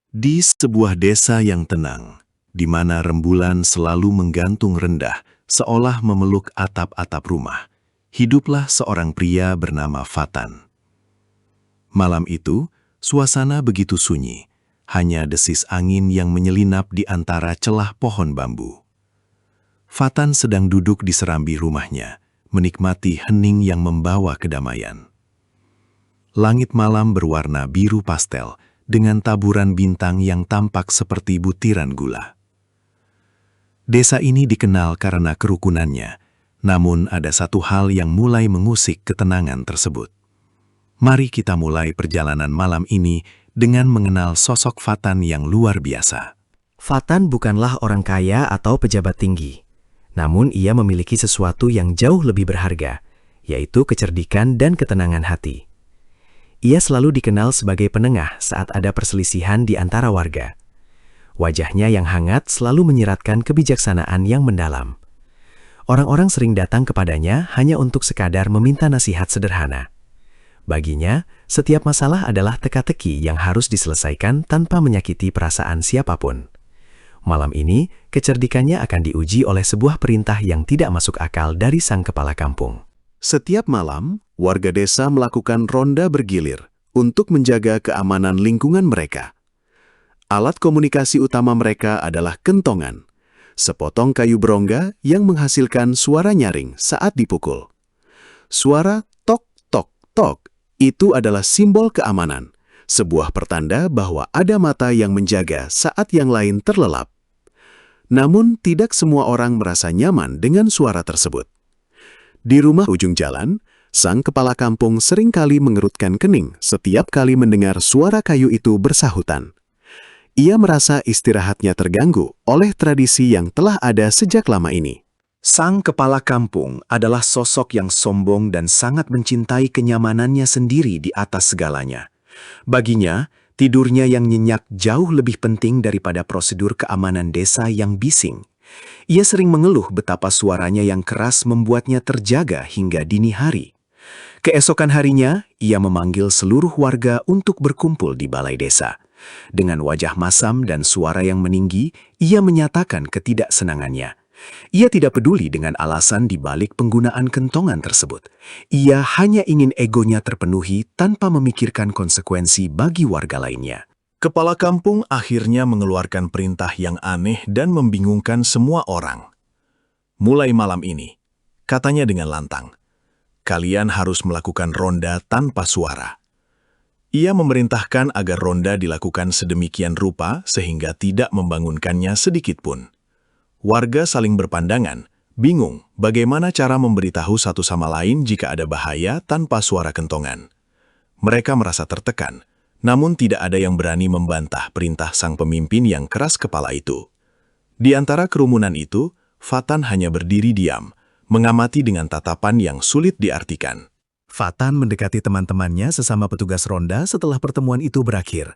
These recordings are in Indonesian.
Di sebuah desa yang tenang, di mana rembulan selalu menggantung rendah, seolah memeluk atap-atap rumah, hiduplah seorang pria bernama Fatan. Malam itu, suasana begitu sunyi, hanya desis angin yang menyelinap di antara celah pohon bambu. Fatan sedang duduk di serambi rumahnya, menikmati hening yang membawa kedamaian. Langit malam berwarna biru pastel, dengan taburan bintang yang tampak seperti butiran gula. Desa ini dikenal karena kerukunannya, namun ada satu hal yang mulai mengusik ketenangan tersebut. Mari kita mulai perjalanan malam ini dengan mengenal sosok Fatan yang luar biasa. Fatan bukanlah orang kaya atau pejabat tinggi, namun ia memiliki sesuatu yang jauh lebih berharga, yaitu kecerdikan dan ketenangan hati. Ia selalu dikenal sebagai penengah saat ada perselisihan di antara warga. Wajahnya yang hangat selalu menyiratkan kebijaksanaan yang mendalam. Orang-orang sering datang kepadanya hanya untuk sekadar meminta nasihat sederhana. Baginya, setiap masalah adalah teka-teki yang harus diselesaikan tanpa menyakiti perasaan siapapun. Malam ini, kecerdikannya akan diuji oleh sebuah perintah yang tidak masuk akal dari sang kepala kampung. Setiap malam, warga desa melakukan ronda bergilir untuk menjaga keamanan lingkungan mereka. Alat komunikasi utama mereka adalah kentongan, sepotong kayu berongga yang menghasilkan suara nyaring saat dipukul. Suara tok tok tok itu adalah simbol keamanan, sebuah pertanda bahwa ada mata yang menjaga saat yang lain terlelap. Namun tidak semua orang merasa nyaman dengan suara tersebut. Di rumah ujung jalan, sang kepala kampung seringkali mengerutkan kening setiap kali mendengar suara kayu itu bersahutan. Ia merasa istirahatnya terganggu oleh tradisi yang telah ada sejak lama ini. Sang kepala kampung adalah sosok yang sombong dan sangat mencintai kenyamanannya sendiri di atas segalanya. Baginya, tidurnya yang nyenyak jauh lebih penting daripada prosedur keamanan desa yang bising. Ia sering mengeluh betapa suaranya yang keras membuatnya terjaga hingga dini hari. Keesokan harinya, ia memanggil seluruh warga untuk berkumpul di balai desa. Dengan wajah masam dan suara yang meninggi, ia menyatakan ketidaksenangannya. Ia tidak peduli dengan alasan di balik penggunaan kentongan tersebut. Ia hanya ingin egonya terpenuhi tanpa memikirkan konsekuensi bagi warga lainnya. Kepala kampung akhirnya mengeluarkan perintah yang aneh dan membingungkan semua orang. Mulai malam ini, katanya dengan lantang, kalian harus melakukan ronda tanpa suara. Ia memerintahkan agar ronda dilakukan sedemikian rupa sehingga tidak membangunkannya sedikitpun. Warga saling berpandangan, bingung bagaimana cara memberitahu satu sama lain jika ada bahaya tanpa suara kentongan. Mereka merasa tertekan. Namun tidak ada yang berani membantah perintah sang pemimpin yang keras kepala itu. Di antara kerumunan itu, Fatan hanya berdiri diam, mengamati dengan tatapan yang sulit diartikan. Fatan mendekati teman-temannya sesama petugas ronda setelah pertemuan itu berakhir.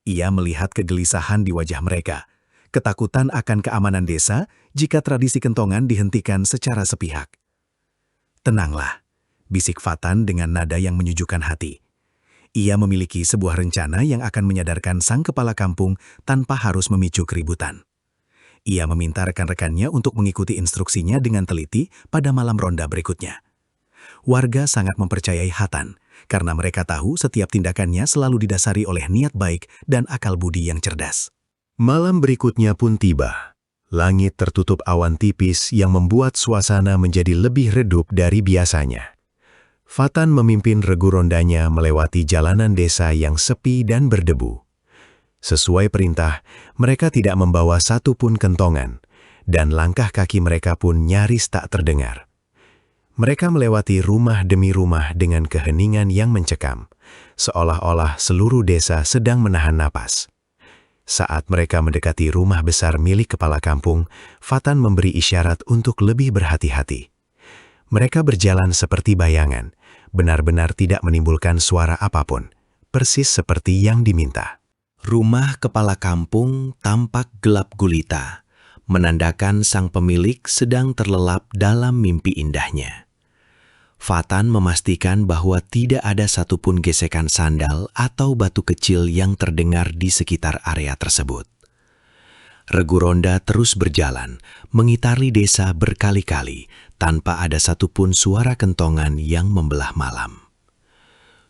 Ia melihat kegelisahan di wajah mereka, ketakutan akan keamanan desa jika tradisi kentongan dihentikan secara sepihak. "Tenanglah," bisik Fatan dengan nada yang menyejukkan hati. Ia memiliki sebuah rencana yang akan menyadarkan sang kepala kampung tanpa harus memicu keributan. Ia meminta rekan-rekannya untuk mengikuti instruksinya dengan teliti pada malam ronda berikutnya. Warga sangat mempercayai Fatan karena mereka tahu setiap tindakannya selalu didasari oleh niat baik dan akal budi yang cerdas. Malam berikutnya pun tiba. Langit tertutup awan tipis yang membuat suasana menjadi lebih redup dari biasanya. Fatan memimpin regu rondanya melewati jalanan desa yang sepi dan berdebu. Sesuai perintah, mereka tidak membawa satu pun kentongan, dan langkah kaki mereka pun nyaris tak terdengar. Mereka melewati rumah demi rumah dengan keheningan yang mencekam, seolah-olah seluruh desa sedang menahan napas. Saat mereka mendekati rumah besar milik kepala kampung, Fatan memberi isyarat untuk lebih berhati-hati. Mereka berjalan seperti bayangan, benar-benar tidak menimbulkan suara apapun, persis seperti yang diminta. Rumah kepala kampung tampak gelap gulita, menandakan sang pemilik sedang terlelap dalam mimpi indahnya. Fatan memastikan bahwa tidak ada satupun gesekan sandal atau batu kecil yang terdengar di sekitar area tersebut. Regu ronda terus berjalan, mengitari desa berkali-kali tanpa ada satupun suara kentongan yang membelah malam.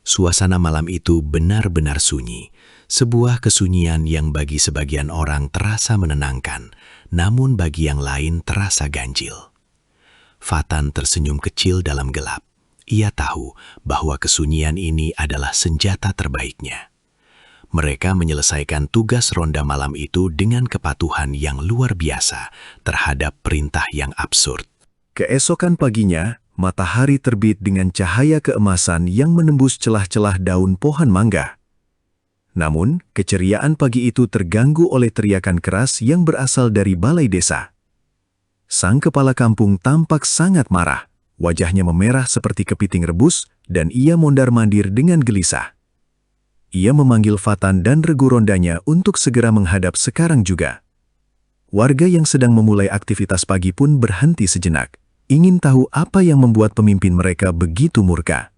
Suasana malam itu benar-benar sunyi, sebuah kesunyian yang bagi sebagian orang terasa menenangkan, namun bagi yang lain terasa ganjil. Fatan tersenyum kecil dalam gelap. Ia tahu bahwa kesunyian ini adalah senjata terbaiknya. Mereka menyelesaikan tugas ronda malam itu dengan kepatuhan yang luar biasa terhadap perintah yang absurd. Keesokan paginya, matahari terbit dengan cahaya keemasan yang menembus celah-celah daun pohon mangga. Namun, keceriaan pagi itu terganggu oleh teriakan keras yang berasal dari balai desa. Sang kepala kampung tampak sangat marah, wajahnya memerah seperti kepiting rebus, dan ia mondar-mandir dengan gelisah. Ia memanggil Fatan dan regu rondanya untuk segera menghadap sekarang juga. Warga yang sedang memulai aktivitas pagi pun berhenti sejenak, ingin tahu apa yang membuat pemimpin mereka begitu murka.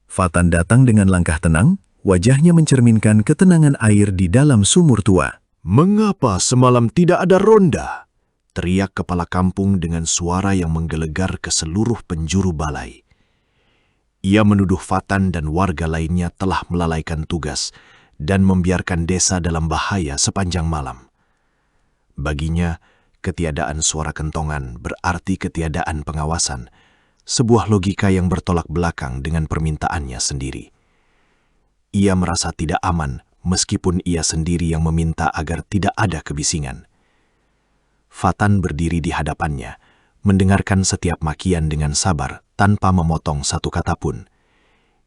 Fatan datang dengan langkah tenang, wajahnya mencerminkan ketenangan air di dalam sumur tua. "Mengapa semalam tidak ada ronda?" teriak kepala kampung dengan suara yang menggelegar ke seluruh penjuru balai. Ia menuduh Fatan dan warga lainnya telah melalaikan tugas dan membiarkan desa dalam bahaya sepanjang malam. Baginya, ketiadaan suara kentongan berarti ketiadaan pengawasan, sebuah logika yang bertolak belakang dengan permintaannya sendiri. Ia merasa tidak aman meskipun ia sendiri yang meminta agar tidak ada kebisingan. Fatan berdiri di hadapannya, mendengarkan setiap makian dengan sabar tanpa memotong satu kata pun.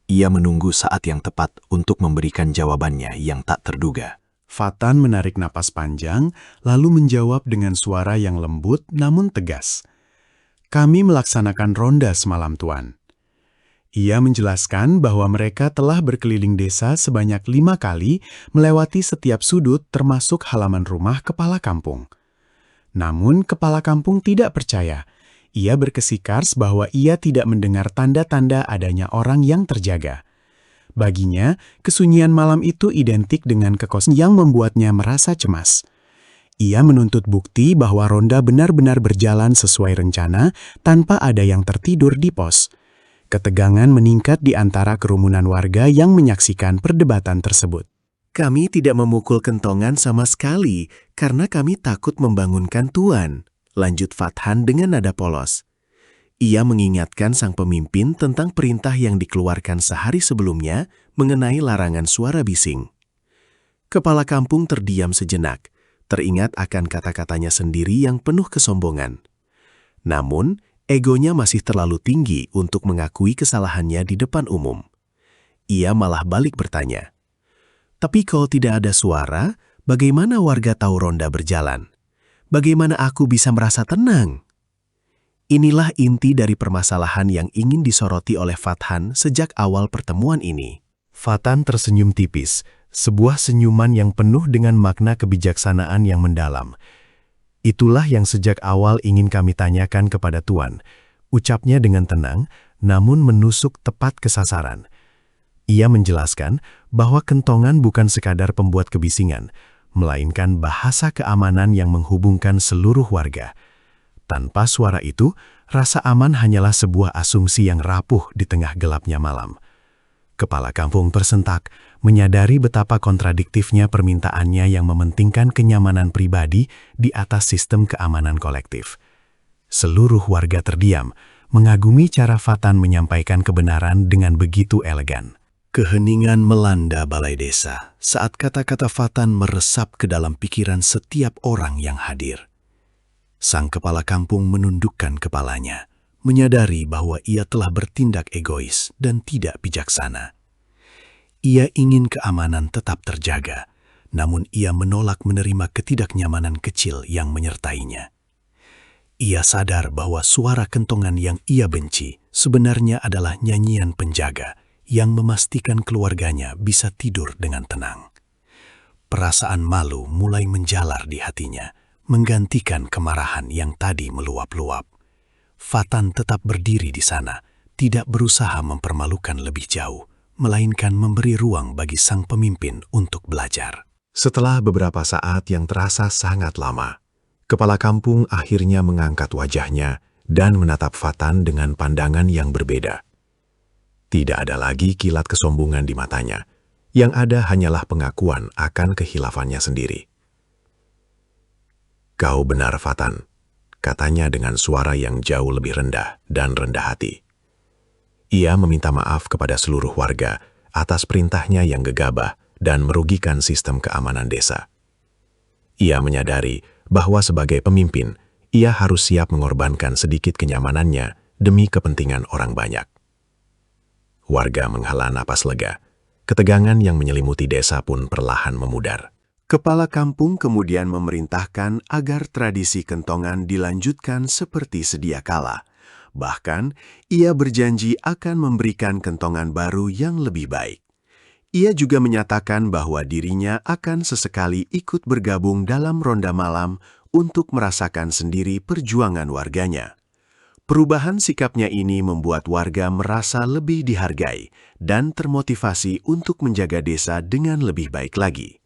Ia menunggu saat yang tepat untuk memberikan jawabannya yang tak terduga. Fatan menarik napas panjang, lalu menjawab dengan suara yang lembut namun tegas. "Kami melaksanakan ronda semalam, Tuan." Ia menjelaskan bahwa mereka telah berkeliling desa sebanyak 5 kali, melewati setiap sudut termasuk halaman rumah kepala kampung. Namun kepala kampung tidak percaya. Ia berkesikars bahwa ia tidak mendengar tanda-tanda adanya orang yang terjaga. Baginya, kesunyian malam itu identik dengan kekosongan yang membuatnya merasa cemas. Ia menuntut bukti bahwa ronda benar-benar berjalan sesuai rencana tanpa ada yang tertidur di pos. Ketegangan meningkat di antara kerumunan warga yang menyaksikan perdebatan tersebut. "Kami tidak memukul kentongan sama sekali karena kami takut membangunkan Tuan," lanjut Fathan dengan nada polos. Ia mengingatkan sang pemimpin tentang perintah yang dikeluarkan sehari sebelumnya mengenai larangan suara bising. Kepala kampung terdiam sejenak, teringat akan kata-katanya sendiri yang penuh kesombongan. Namun, egonya masih terlalu tinggi untuk mengakui kesalahannya di depan umum. Ia malah balik bertanya, "Tapi kalau tidak ada suara, bagaimana warga tahu ronda berjalan? Bagaimana aku bisa merasa tenang?" Inilah inti dari permasalahan yang ingin disoroti oleh Fathan sejak awal pertemuan ini. Fatan tersenyum tipis, sebuah senyuman yang penuh dengan makna kebijaksanaan yang mendalam. "Itulah yang sejak awal ingin kami tanyakan kepada Tuan," ucapnya dengan tenang, namun menusuk tepat ke sasaran. Ia menjelaskan bahwa kentongan bukan sekadar pembuat kebisingan, melainkan bahasa keamanan yang menghubungkan seluruh warga. Tanpa suara itu, rasa aman hanyalah sebuah asumsi yang rapuh di tengah gelapnya malam. Kepala kampung tersentak, menyadari betapa kontradiktifnya permintaannya yang mementingkan kenyamanan pribadi di atas sistem keamanan kolektif. Seluruh warga terdiam, mengagumi cara Fatan menyampaikan kebenaran dengan begitu elegan. Keheningan melanda balai desa saat kata-kata Fatan meresap ke dalam pikiran setiap orang yang hadir. Sang kepala kampung menundukkan kepalanya, menyadari bahwa ia telah bertindak egois dan tidak bijaksana. Ia ingin keamanan tetap terjaga, namun ia menolak menerima ketidaknyamanan kecil yang menyertainya. Ia sadar bahwa suara kentongan yang ia benci sebenarnya adalah nyanyian penjaga yang memastikan keluarganya bisa tidur dengan tenang. Perasaan malu mulai menjalar di hatinya, menggantikan kemarahan yang tadi meluap-luap. Fatan tetap berdiri di sana, tidak berusaha mempermalukan lebih jauh, melainkan memberi ruang bagi sang pemimpin untuk belajar. Setelah beberapa saat yang terasa sangat lama, kepala kampung akhirnya mengangkat wajahnya dan menatap Fatan dengan pandangan yang berbeda. Tidak ada lagi kilat kesombongan di matanya. Yang ada hanyalah pengakuan akan kehilafannya sendiri. "Kau benar, Fatan," katanya dengan suara yang jauh lebih rendah dan rendah hati. Ia meminta maaf kepada seluruh warga atas perintahnya yang gegabah dan merugikan sistem keamanan desa. Ia menyadari bahwa sebagai pemimpin, ia harus siap mengorbankan sedikit kenyamanannya demi kepentingan orang banyak. Warga menghela napas lega. Ketegangan yang menyelimuti desa pun perlahan memudar. Kepala kampung kemudian memerintahkan agar tradisi kentongan dilanjutkan seperti sedia kala. Bahkan, ia berjanji akan memberikan kentongan baru yang lebih baik. Ia juga menyatakan bahwa dirinya akan sesekali ikut bergabung dalam ronda malam untuk merasakan sendiri perjuangan warganya. Perubahan sikapnya ini membuat warga merasa lebih dihargai dan termotivasi untuk menjaga desa dengan lebih baik lagi.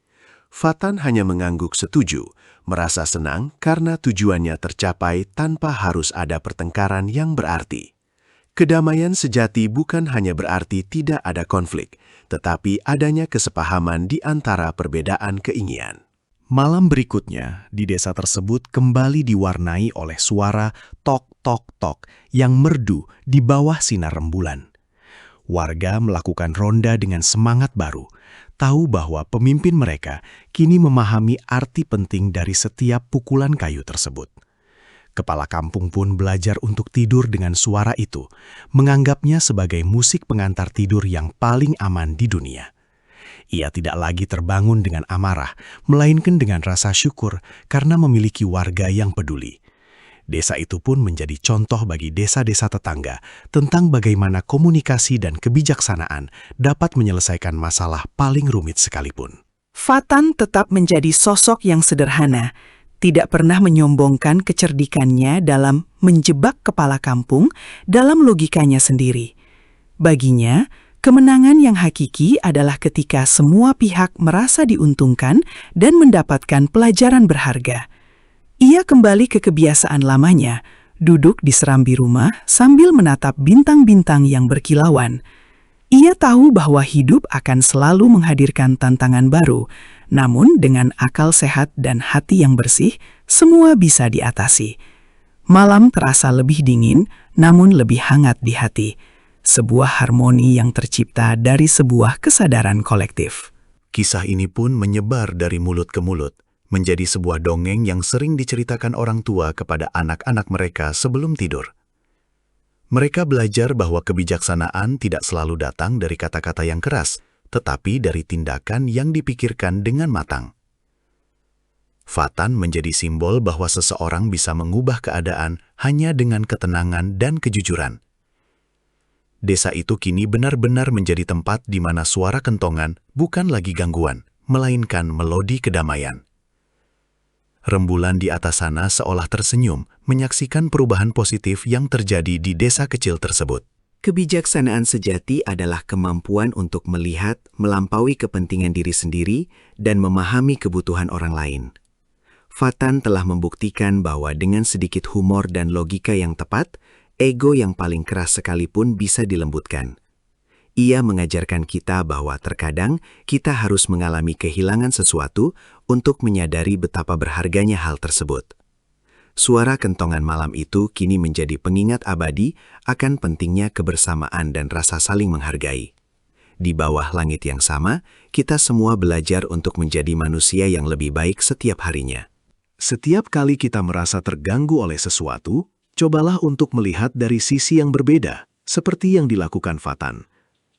Fatan hanya mengangguk setuju, merasa senang karena tujuannya tercapai tanpa harus ada pertengkaran yang berarti. Kedamaian sejati bukan hanya berarti tidak ada konflik, tetapi adanya kesepahaman di antara perbedaan keinginan. Malam berikutnya, di desa tersebut kembali diwarnai oleh suara tok-tok-tok yang merdu di bawah sinar rembulan. Warga melakukan ronda dengan semangat baru, tahu bahwa pemimpin mereka kini memahami arti penting dari setiap pukulan kayu tersebut. Kepala kampung pun belajar untuk tidur dengan suara itu, menganggapnya sebagai musik pengantar tidur yang paling aman di dunia. Ia tidak lagi terbangun dengan amarah, melainkan dengan rasa syukur karena memiliki warga yang peduli. Desa itu pun menjadi contoh bagi desa-desa tetangga tentang bagaimana komunikasi dan kebijaksanaan dapat menyelesaikan masalah paling rumit sekalipun. Fatan tetap menjadi sosok yang sederhana, tidak pernah menyombongkan kecerdikannya dalam menjebak kepala kampung dalam logikanya sendiri. Baginya, kemenangan yang hakiki adalah ketika semua pihak merasa diuntungkan dan mendapatkan pelajaran berharga. Ia kembali ke kebiasaan lamanya, duduk di serambi rumah sambil menatap bintang-bintang yang berkilauan. Ia tahu bahwa hidup akan selalu menghadirkan tantangan baru, namun dengan akal sehat dan hati yang bersih, semua bisa diatasi. Malam terasa lebih dingin, namun lebih hangat di hati. Sebuah harmoni yang tercipta dari sebuah kesadaran kolektif. Kisah ini pun menyebar dari mulut ke mulut, menjadi sebuah dongeng yang sering diceritakan orang tua kepada anak-anak mereka sebelum tidur. Mereka belajar bahwa kebijaksanaan tidak selalu datang dari kata-kata yang keras, tetapi dari tindakan yang dipikirkan dengan matang. Fatan menjadi simbol bahwa seseorang bisa mengubah keadaan hanya dengan ketenangan dan kejujuran. Desa itu kini benar-benar menjadi tempat di mana suara kentongan bukan lagi gangguan, melainkan melodi kedamaian. Rembulan di atas sana seolah tersenyum, menyaksikan perubahan positif yang terjadi di desa kecil tersebut. Kebijaksanaan sejati adalah kemampuan untuk melihat, melampaui kepentingan diri sendiri, dan memahami kebutuhan orang lain. Fatan telah membuktikan bahwa dengan sedikit humor dan logika yang tepat, ego yang paling keras sekalipun bisa dilembutkan. Ia mengajarkan kita bahwa terkadang kita harus mengalami kehilangan sesuatu untuk menyadari betapa berharganya hal tersebut. Suara kentongan malam itu kini menjadi pengingat abadi akan pentingnya kebersamaan dan rasa saling menghargai. Di bawah langit yang sama, kita semua belajar untuk menjadi manusia yang lebih baik setiap harinya. Setiap kali kita merasa terganggu oleh sesuatu, cobalah untuk melihat dari sisi yang berbeda, seperti yang dilakukan Fatan.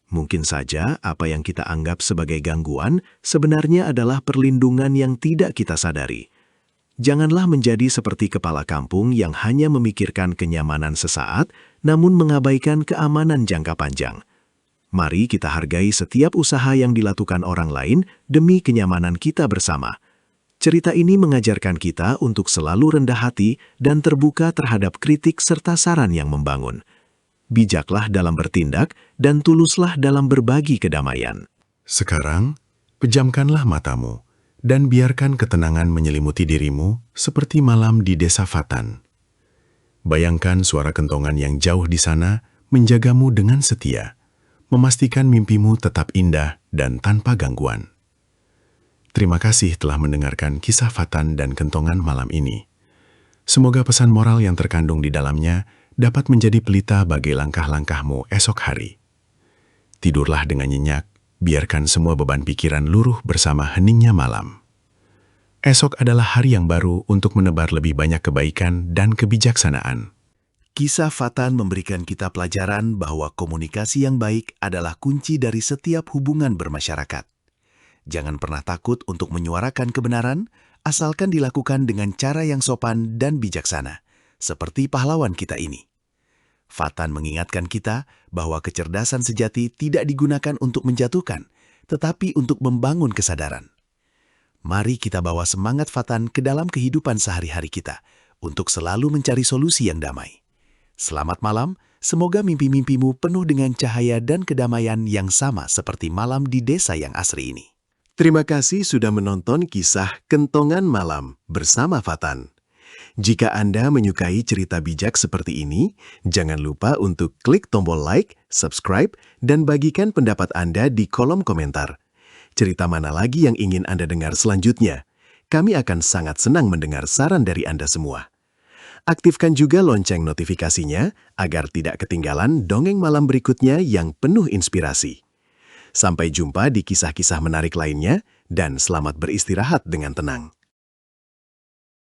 Mungkin saja apa yang kita anggap sebagai gangguan sebenarnya adalah perlindungan yang tidak kita sadari. Janganlah menjadi seperti kepala kampung yang hanya memikirkan kenyamanan sesaat, namun mengabaikan keamanan jangka panjang. Mari kita hargai setiap usaha yang dilakukan orang lain demi kenyamanan kita bersama. Cerita ini mengajarkan kita untuk selalu rendah hati dan terbuka terhadap kritik serta saran yang membangun. bijaklah dalam bertindak, dan tuluslah dalam berbagi kedamaian. Sekarang, pejamkanlah matamu dan biarkan ketenangan menyelimuti dirimu seperti malam di desa Fatan. Bayangkan suara kentongan yang jauh di sana menjagamu dengan setia, memastikan mimpimu tetap indah dan tanpa gangguan. Terima kasih telah mendengarkan kisah Fatan dan kentongan malam ini. Semoga pesan moral yang terkandung di dalamnya dapat menjadi pelita bagi langkah-langkahmu esok hari. Tidurlah dengan nyenyak, biarkan semua beban pikiran luruh bersama heningnya malam. Esok adalah hari yang baru untuk menebar lebih banyak kebaikan dan kebijaksanaan. Kisah Fatan memberikan kita pelajaran bahwa komunikasi yang baik adalah kunci dari setiap hubungan bermasyarakat. Jangan pernah takut untuk menyuarakan kebenaran, asalkan dilakukan dengan cara yang sopan dan bijaksana, seperti pahlawan kita ini. Fatan mengingatkan kita bahwa kecerdasan sejati tidak digunakan untuk menjatuhkan, tetapi untuk membangun kesadaran. Mari kita bawa semangat Fatan ke dalam kehidupan sehari-hari kita, untuk selalu mencari solusi yang damai. Selamat malam, semoga mimpi-mimpimu penuh dengan cahaya dan kedamaian yang sama seperti malam di desa yang asri ini. Terima kasih sudah menonton kisah Kentongan Malam bersama Fatan. Jika Anda menyukai cerita bijak seperti ini, jangan lupa untuk klik tombol like, subscribe, dan bagikan pendapat Anda di kolom komentar. Cerita mana lagi yang ingin Anda dengar selanjutnya? Kami akan sangat senang mendengar saran dari Anda semua. Aktifkan juga lonceng notifikasinya agar tidak ketinggalan dongeng malam berikutnya yang penuh inspirasi. Sampai jumpa di kisah-kisah menarik lainnya, dan selamat beristirahat dengan tenang.